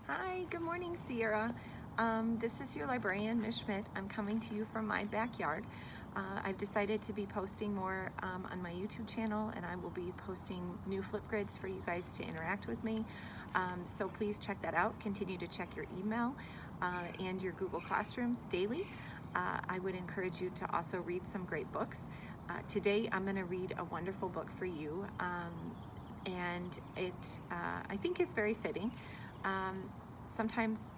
Hi, good morning, Sierra. This is your librarian, Ms. Schmidt. I'm coming to you from my backyard. I've decided to be posting more on my YouTube channel, and I will be posting new Flipgrids for you guys to interact with me. So please check that out. Continue to check your email and your Google Classrooms daily. I would encourage you to also read some great books. Today I'm going to read a wonderful book for you, and it I think is very fitting. Sometimes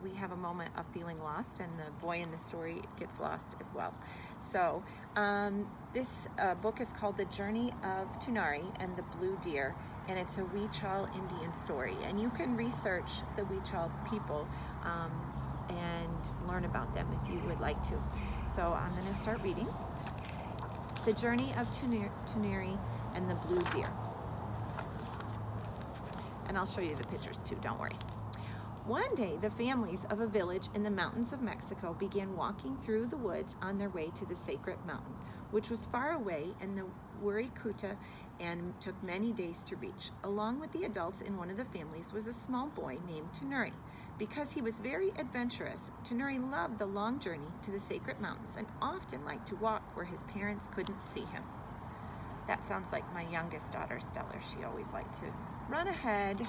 we have a moment of feeling lost, and the boy in the story gets lost as well. So this book is called The Journey of Tunuri and the Blue Deer, and it's a Huichol Indian story. And you can research the Huichol people and learn about them if you would like to. So I'm going to start reading. The Journey of Tunuri and the Blue Deer. And I'll show you the pictures too, don't worry. One day, the families of a village in the mountains of Mexico began walking through the woods on their way to the sacred mountain, which was far away in the Huiricuta and took many days to reach. Along with the adults in one of the families was a small boy named Tunuri. Because he was very adventurous, Tunuri loved the long journey to the sacred mountains and often liked to walk where his parents couldn't see him. That sounds like my youngest daughter, Stellar. She always liked to run ahead.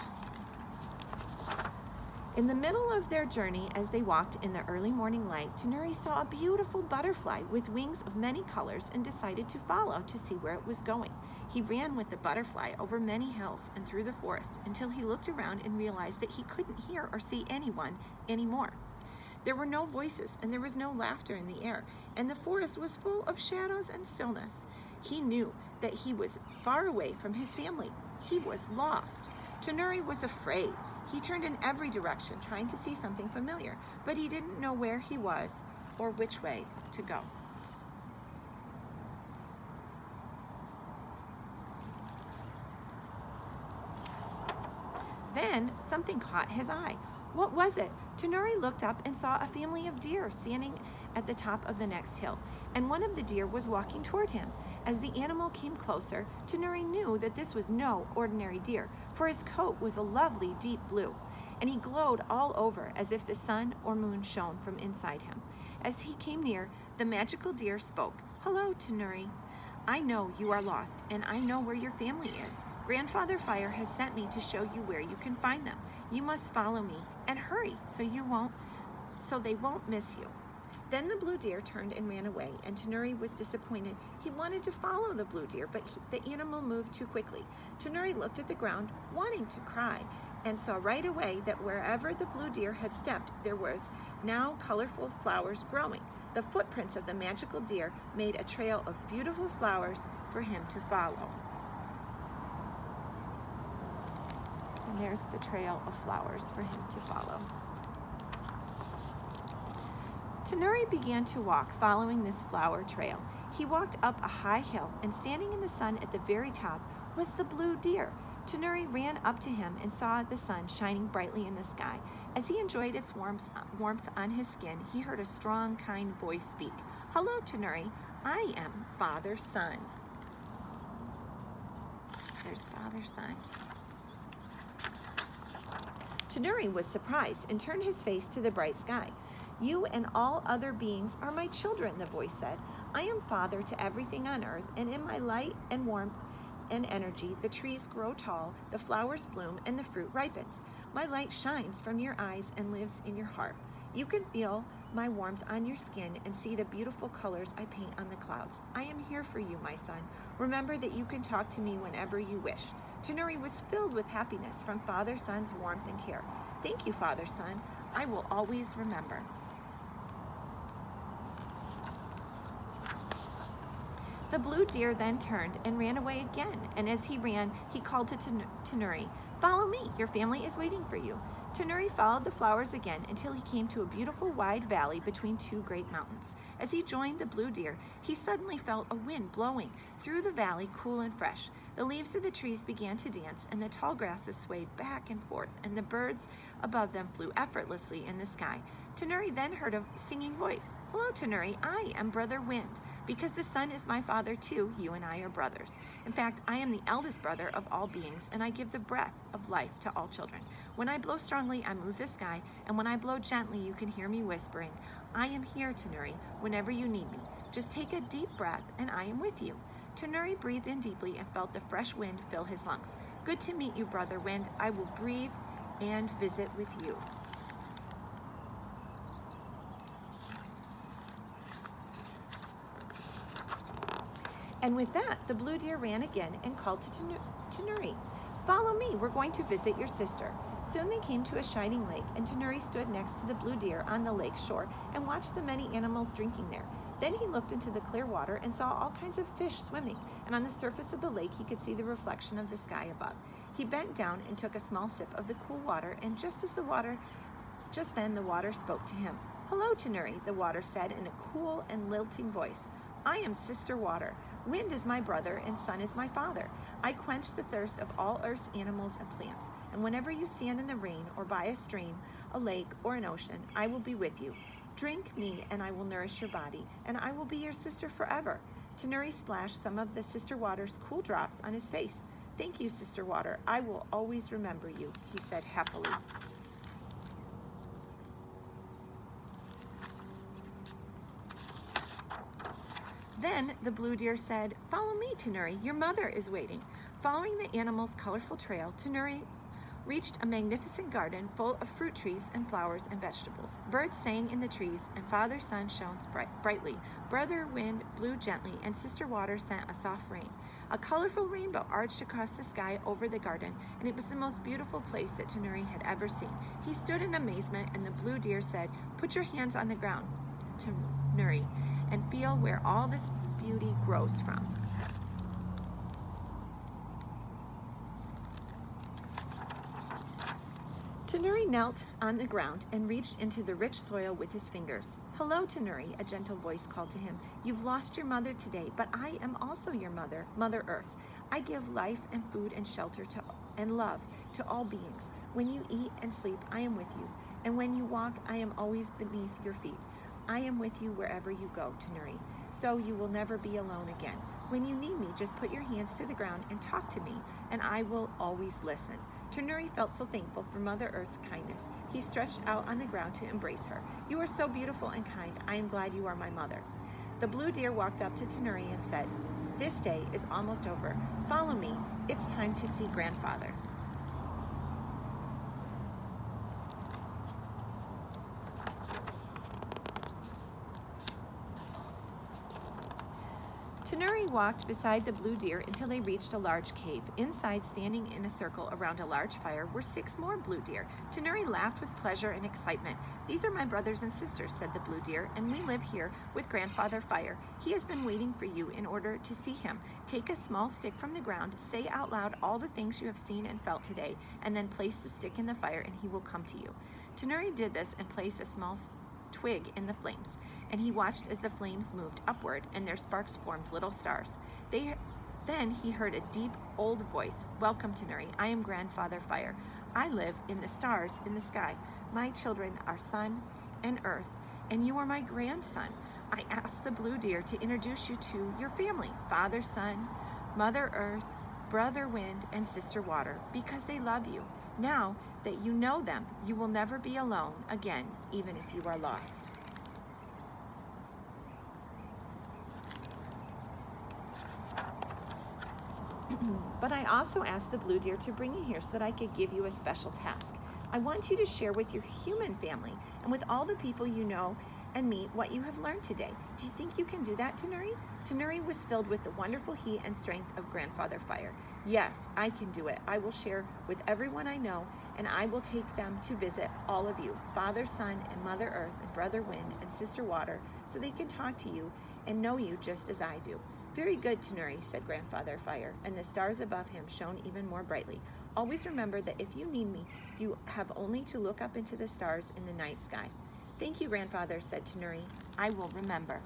In the middle of their journey, as they walked in the early morning light, Tunuri saw a beautiful butterfly with wings of many colors and decided to follow to see where it was going. He ran with the butterfly over many hills and through the forest until he looked around and realized that he couldn't hear or see anyone anymore. There were no voices and there was no laughter in the air, and the forest was full of shadows and stillness. He knew that he was far away from his family. He was lost. Tunuri was afraid. He turned in every direction, trying to see something familiar, but he didn't know where he was or which way to go. Then something caught his eye. What was it? Tunuri looked up and saw a family of deer standing at the top of the next hill, and one of the deer was walking toward him. As the animal came closer, Tunuri knew that this was no ordinary deer, for his coat was a lovely deep blue, and he glowed all over as if the sun or moon shone from inside him. As he came near, the magical deer spoke. "Hello, Tunuri. I know you are lost, and I know where your family is. Grandfather Fire has sent me to show you where you can find them. You must follow me and hurry so they won't miss you." Then the blue deer turned and ran away, and Tunuri was disappointed. He wanted to follow the blue deer, but the animal moved too quickly. Tunuri looked at the ground, wanting to cry, and saw right away that wherever the blue deer had stepped, there was now colorful flowers growing. The footprints of the magical deer made a trail of beautiful flowers for him to follow. And there's the trail of flowers for him to follow. Tunuri began to walk, following this flower trail. He walked up a high hill, and standing in the sun at the very top was the blue deer. Tunuri ran up to him and saw the sun shining brightly in the sky. As he enjoyed its warmth on his skin, he heard a strong, kind voice speak. "Hello, Tunuri. I am Father's son." There's Father's son. Tunuri was surprised and turned his face to the bright sky. "You and all other beings are my children," the voice said. "I am father to everything on earth, and in my light and warmth and energy, the trees grow tall, the flowers bloom, and the fruit ripens. My light shines from your eyes and lives in your heart. You can feel my warmth on your skin and see the beautiful colors I paint on the clouds. I am here for you, my son. Remember that you can talk to me whenever you wish." Tunuri was filled with happiness from Father-Son's warmth and care. "Thank you, Father-Son. I will always remember." The blue deer then turned and ran away again, and as he ran, he called to Tunuri, "Follow me, your family is waiting for you." Tunuri followed the flowers again until he came to a beautiful wide valley between two great mountains. As he joined the blue deer, he suddenly felt a wind blowing through the valley, cool and fresh. The leaves of the trees began to dance, and the tall grasses swayed back and forth, and the birds above them flew effortlessly in the sky. Tunuri then heard a singing voice. "Hello, Tunuri. I am Brother Wind. Because the sun is my father too, you and I are brothers. In fact, I am the eldest brother of all beings, and I give the breath of life to all children. When I blow strongly, I move the sky, and when I blow gently, you can hear me whispering, I am here, Tunuri, whenever you need me. Just take a deep breath, and I am with you. Tunuri breathed in deeply and felt the fresh wind fill his lungs. Good to meet you, Brother Wind. I will breathe and visit with you. And with that, the blue deer ran again and called to Tunuri, Follow me, we're going to visit your sister. Soon they came to a shining lake, and Tunuri stood next to the blue deer on the lake shore and watched the many animals drinking there. Then he looked into the clear water and saw all kinds of fish swimming, and on the surface of the lake he could see the reflection of the sky above. He bent down and took a small sip of the cool water, and just then the water spoke to him. Hello, Tunuri, the water said in a cool and lilting voice. I am Sister Water. Wind is my brother and sun is my father. I quench the thirst of all earth's animals and plants. And whenever you stand in the rain or by a stream, a lake, or an ocean, I will be with you. Drink me and I will nourish your body, and I will be your sister forever. Tunuri splashed some of the Sister Water's cool drops on his face. Thank you, Sister Water. I will always remember you, he said happily. Then the blue deer said, Follow me, Tunuri, your mother is waiting. Following the animal's colorful trail, Tunuri reached a magnificent garden full of fruit trees and flowers and vegetables. Birds sang in the trees, and Father Sun shone brightly. Brother Wind blew gently, and Sister Water sent a soft rain. A colorful rainbow arched across the sky over the garden, and it was the most beautiful place that Tunuri had ever seen. He stood in amazement, and the blue deer said, Put your hands on the ground, Tunuri, and feel where all this beauty grows from. Tunuri knelt on the ground and reached into the rich soil with his fingers. Hello, Tunuri, a gentle voice called to him. You've lost your mother today, but I am also your mother, Mother Earth. I give life and food and shelter and love to all beings. When you eat and sleep, I am with you. And when you walk, I am always beneath your feet. I am with you wherever you go, Tunuri, so you will never be alone again. When you need me, just put your hands to the ground and talk to me, and I will always listen. Tunuri felt so thankful for Mother Earth's kindness. He stretched out on the ground to embrace her. You are so beautiful and kind. I am glad you are my mother. The blue deer walked up to Tunuri and said, This day is almost over. Follow me. It's time to see Grandfather. Tunuri walked beside the blue deer until they reached a large cave. Inside, standing in a circle around a large fire, were 6 more blue deer. Tunuri laughed with pleasure and excitement. These are my brothers and sisters, said the blue deer, and we live here with Grandfather Fire. He has been waiting for you in order to see him. Take a small stick from the ground, say out loud all the things you have seen and felt today, and then place the stick in the fire and he will come to you. Tunuri did this and placed a small twig in the flames, and he watched as the flames moved upward and their sparks formed little stars. Then he heard a deep, old voice. Welcome, Tunuri. I am Grandfather Fire. I live in the stars in the sky. My children are sun and earth, and you are my grandson. I asked the blue deer to introduce you to your family, Father Sun, Mother Earth, Brother Wind, and Sister Water, because they love you. Now that you know them, you will never be alone again, even if you are lost. But I also asked the blue deer to bring you here so that I could give you a special task. I want you to share with your human family and with all the people you know and meet what you have learned today. Do you think you can do that, Tunuri? Tunuri was filled with the wonderful heat and strength of Grandfather Fire. Yes, I can do it. I will share with everyone I know, and I will take them to visit all of you, Father Sun and Mother Earth and Brother Wind and Sister Water, so they can talk to you and know you just as I do. Very good, Tunuri, said Grandfather Fire, and the stars above him shone even more brightly. Always remember that if you need me, you have only to look up into the stars in the night sky. Thank you, Grandfather, said Tunuri. I will remember.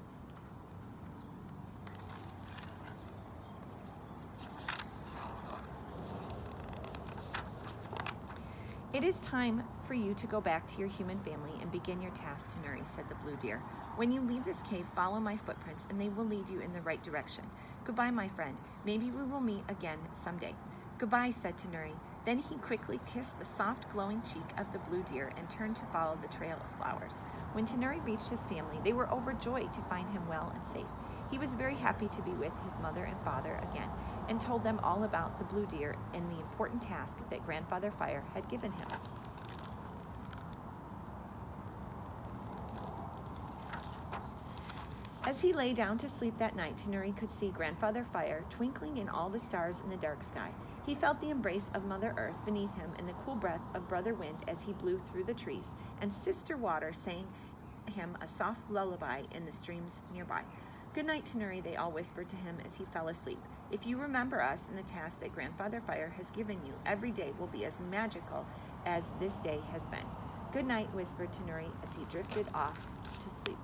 It is time for you to go back to your human family and begin your task, Tunuri, said the blue deer. When you leave this cave, follow my footprints, and they will lead you in the right direction. Goodbye, my friend. Maybe we will meet again someday. Goodbye, said Tunuri. Then he quickly kissed the soft, glowing cheek of the blue deer and turned to follow the trail of flowers. When Tunuri reached his family, they were overjoyed to find him well and safe. He was very happy to be with his mother and father again, and told them all about the blue deer and the important task that Grandfather Fire had given him. As he lay down to sleep that night, Tunuri could see Grandfather Fire twinkling in all the stars in the dark sky. He felt the embrace of Mother Earth beneath him and the cool breath of Brother Wind as he blew through the trees, and Sister Water sang him a soft lullaby in the streams nearby. "Good night, Tunuri," they all whispered to him as he fell asleep. "If you remember us and the task that Grandfather Fire has given you, every day will be as magical as this day has been." "Good night," whispered Tunuri as he drifted off to sleep.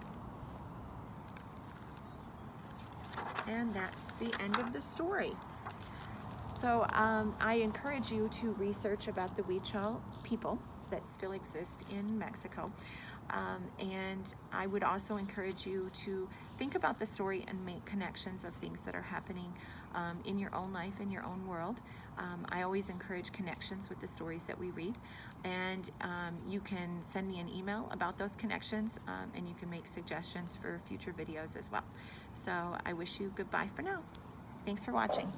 And that's the end of the story. So I encourage you to research about the Huichol people that still exist in Mexico. And I would also encourage you to think about the story and make connections of things that are happening in your own life, in your own world. I always encourage connections with the stories that we read. And you can send me an email about those connections, and you can make suggestions for future videos as well. So I wish you goodbye for now. Thanks for watching.